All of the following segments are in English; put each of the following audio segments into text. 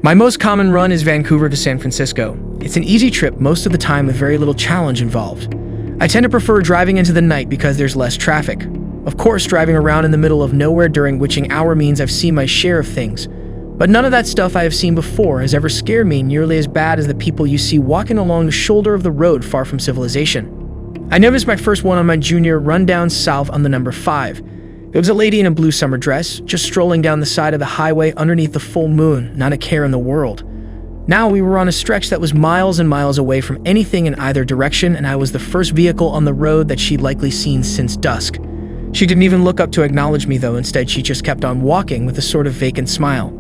My most common run is Vancouver to San Francisco. It's an easy trip most of the time with very little challenge involved. I tend to prefer driving into the night because there's less traffic. Of course, driving around in the middle of nowhere during witching hour means I've seen my share of things. But none of that stuff I have seen before has ever scared me nearly as bad as the people you see walking along the shoulder of the road far from civilization. I noticed my first one on my junior run down south on the number 5. It was a lady in a blue summer dress, just strolling down the side of the highway underneath the full moon, not a care in the world. Now we were on a stretch that was miles and miles away from anything in either direction, and I was the first vehicle on the road that she'd likely seen since dusk. She didn't even look up to acknowledge me though, instead she just kept on walking with a sort of vacant smile.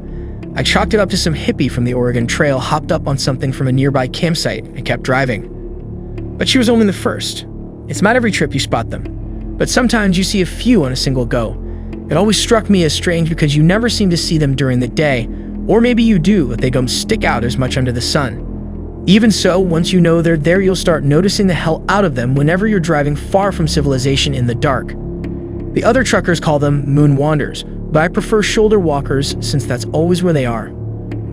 I chalked it up to some hippie from the Oregon Trail hopped up on something from a nearby campsite and kept driving. But she was only the first. It's not every trip you spot them, but sometimes you see a few on a single go. It always struck me as strange because you never seem to see them during the day, or maybe you do, but they don't stick out as much under the sun. Even so, once you know they're there, you'll start noticing the hell out of them whenever you're driving far from civilization in the dark. The other truckers call them moon wanders, but I prefer shoulder walkers since that's always where they are.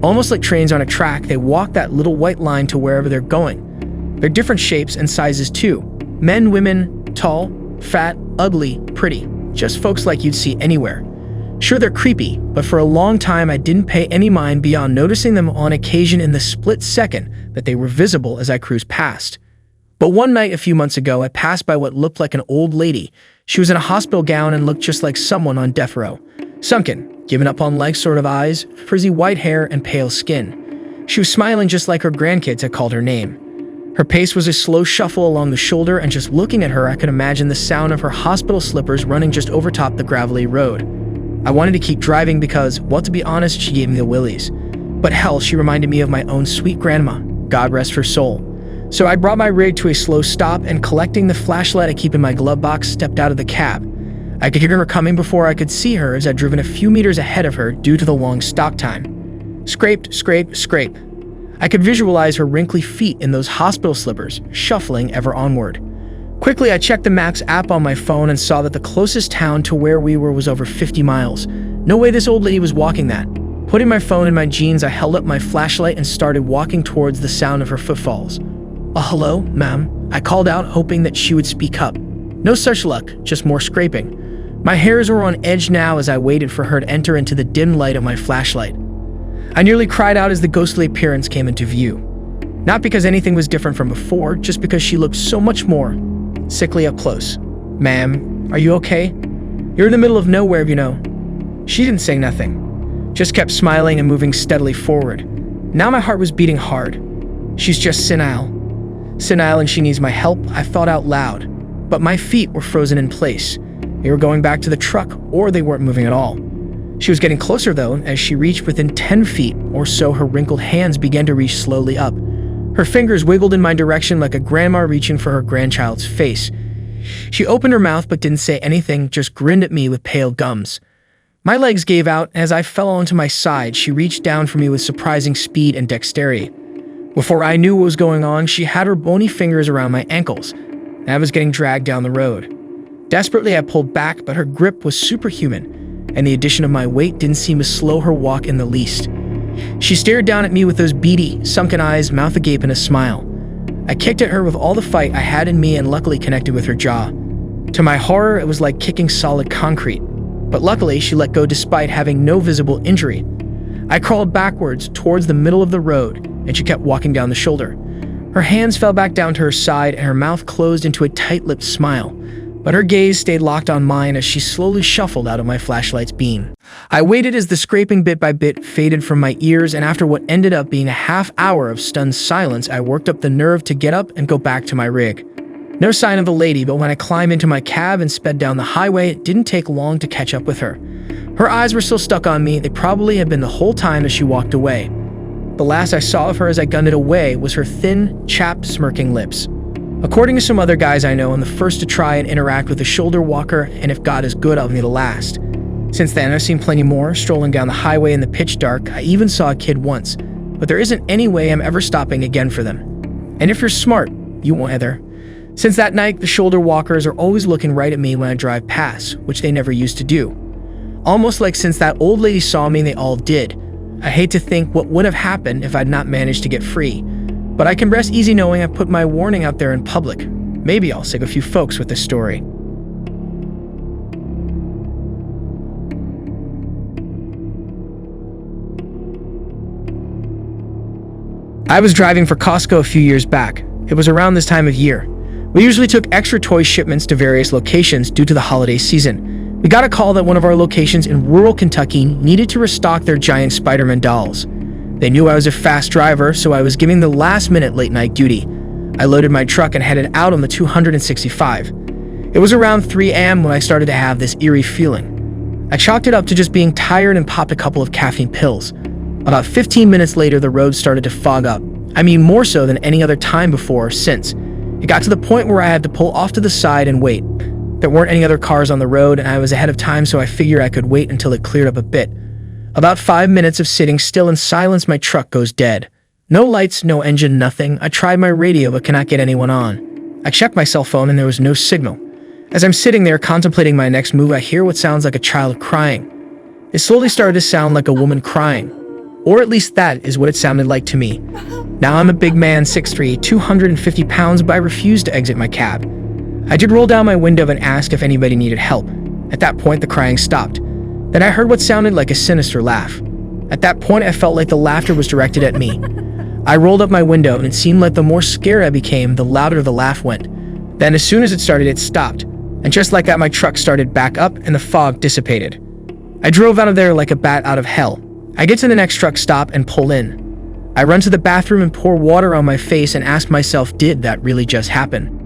Almost like trains on a track, they walk that little white line to wherever they're going. They're different shapes and sizes too. Men, women, tall, fat, ugly, pretty. Just folks like you'd see anywhere. Sure, they're creepy, but for a long time I didn't pay any mind beyond noticing them on occasion in the split second that they were visible as I cruised past. But one night a few months ago, I passed by what looked like an old lady. She was in a hospital gown and looked just like someone on death row. Sunken, given up on life sort of eyes, frizzy white hair, and pale skin. She was smiling just like her grandkids had called her name. Her pace was a slow shuffle along the shoulder, and just looking at her, I could imagine the sound of her hospital slippers running just over top the gravelly road. I wanted to keep driving because, well, to be honest, she gave me the willies. But hell, she reminded me of my own sweet grandma, God rest her soul. So I brought my rig to a slow stop, and collecting the flashlight I keep in my glove box, stepped out of the cab. I could hear her coming before I could see her as I'd driven a few meters ahead of her due to the long stop time. Scrape, scrape, scrape. I could visualize her wrinkly feet in those hospital slippers, shuffling ever onward. Quickly, I checked the Maps app on my phone and saw that the closest town to where we were was over 50 miles. No way this old lady was walking that. Putting my phone in my jeans, I held up my flashlight and started walking towards the sound of her footfalls. Hello, ma'am," I called out, hoping that she would speak up. No such luck, just more scraping. My hairs were on edge now as I waited for her to enter into the dim light of my flashlight. I nearly cried out as the ghostly appearance came into view. Not because anything was different from before, just because she looked so much more sickly up close. "Ma'am, are you okay? You're in the middle of nowhere, you know." She didn't say nothing, just kept smiling and moving steadily forward. Now my heart was beating hard. She's just senile. Senile and she needs my help, I thought out loud. But my feet were frozen in place. They were going back to the truck, or they weren't moving at all. She was getting closer though. As she reached within 10 feet or so, her wrinkled hands began to reach slowly up. Her fingers wiggled in my direction like a grandma reaching for her grandchild's face. She opened her mouth but didn't say anything, just grinned at me with pale gums. My legs gave out. As I fell onto my side, she reached down for me with surprising speed and dexterity. Before I knew what was going on, she had her bony fingers around my ankles, and I was getting dragged down the road. Desperately, I pulled back, but her grip was superhuman, and the addition of my weight didn't seem to slow her walk in the least. She stared down at me with those beady, sunken eyes, mouth agape, and a smile. I kicked at her with all the fight I had in me and luckily connected with her jaw. To my horror, it was like kicking solid concrete, but luckily she let go despite having no visible injury. I crawled backwards towards the middle of the road, and she kept walking down the shoulder. Her hands fell back down to her side, and her mouth closed into a tight-lipped smile. But her gaze stayed locked on mine as she slowly shuffled out of my flashlight's beam. I waited as the scraping bit by bit faded from my ears, and after what ended up being a half hour of stunned silence, I worked up the nerve to get up and go back to my rig. No sign of the lady, but when I climbed into my cab and sped down the highway, it didn't take long to catch up with her. Her eyes were still stuck on me. They probably had been the whole time as she walked away. The last I saw of her as I gunned it away was her thin, chapped, smirking lips. According to some other guys I know, I'm the first to try and interact with a shoulder walker, and if God is good, I'll be the last. Since then, I've seen plenty more, strolling down the highway in the pitch dark. I even saw a kid once, but there isn't any way I'm ever stopping again for them. And if you're smart, you won't either. Since that night, the shoulder walkers are always looking right at me when I drive past, which they never used to do. Almost like since that old lady saw me, they all did. I hate to think what would have happened if I'd not managed to get free, but I can rest easy knowing I put my warning out there in public. Maybe I'll save a few folks with this story. I was driving for Costco a few years back. It was around this time of year. We usually took extra toy shipments to various locations due to the holiday season. We got a call that one of our locations in rural Kentucky needed to restock their giant Spider-Man dolls. They knew I was a fast driver, so I was giving the last-minute late-night duty. I loaded my truck and headed out on the 265. It was around 3 a.m. when I started to have this eerie feeling. I chalked it up to just being tired and popped a couple of caffeine pills. About 15 minutes later, the road started to fog up. I mean, more so than any other time before or since. It got to the point where I had to pull off to the side and wait. There weren't any other cars on the road, and I was ahead of time, so I figured I could wait until it cleared up a bit. About 5 minutes of sitting still in silence, my truck goes dead. No lights, no engine, nothing. I tried my radio but cannot get anyone on. I checked my cell phone and there was no signal. As I'm sitting there contemplating my next move, I hear what sounds like a child crying. It slowly started to sound like a woman crying. Or at least that is what it sounded like to me. Now I'm a big man, 6'3", 250 pounds, but I refused to exit my cab. I did roll down my window and ask if anybody needed help. At that point, the crying stopped. Then I heard what sounded like a sinister laugh. At that point, I felt like the laughter was directed at me. I rolled up my window, and it seemed like the more scared I became, the louder the laugh went. Then as soon as it started, it stopped. And just like that, my truck started back up and the fog dissipated. I drove out of there like a bat out of hell. I get to the next truck stop and pull in. I run to the bathroom and pour water on my face and ask myself, did that really just happen?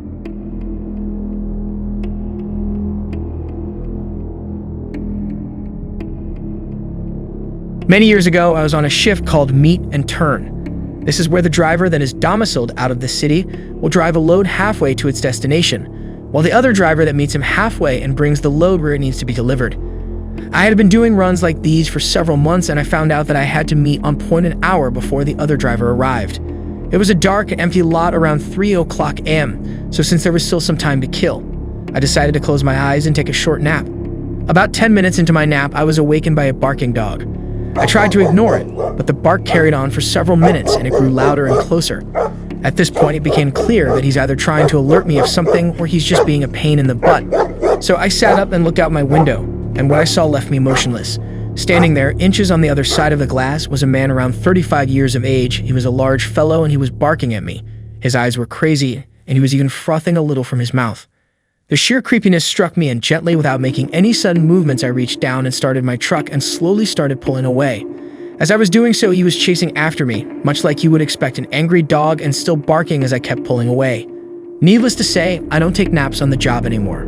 Many years ago, I was on a shift called Meet and Turn. This is where the driver that is domiciled out of the city will drive a load halfway to its destination, while the other driver that meets him halfway and brings the load where it needs to be delivered. I had been doing runs like these for several months, and I found out that I had to meet on point an hour before the other driver arrived. It was a dark and empty lot around 3 o'clock a.m., so since there was still some time to kill, I decided to close my eyes and take a short nap. About 10 minutes into my nap, I was awakened by a barking dog. I tried to ignore it, but the bark carried on for several minutes and it grew louder and closer. At this point, it became clear that he's either trying to alert me of something or he's just being a pain in the butt. So I sat up and looked out my window, and what I saw left me motionless. Standing there, inches on the other side of the glass, was a man around 35 years of age. He was a large fellow and he was barking at me. His eyes were crazy, and he was even frothing a little from his mouth. The sheer creepiness struck me, and gently, without making any sudden movements, I reached down and started my truck and slowly started pulling away. As I was doing so, he was chasing after me, much like you would expect an angry dog, and still barking as I kept pulling away. Needless to say, I don't take naps on the job anymore.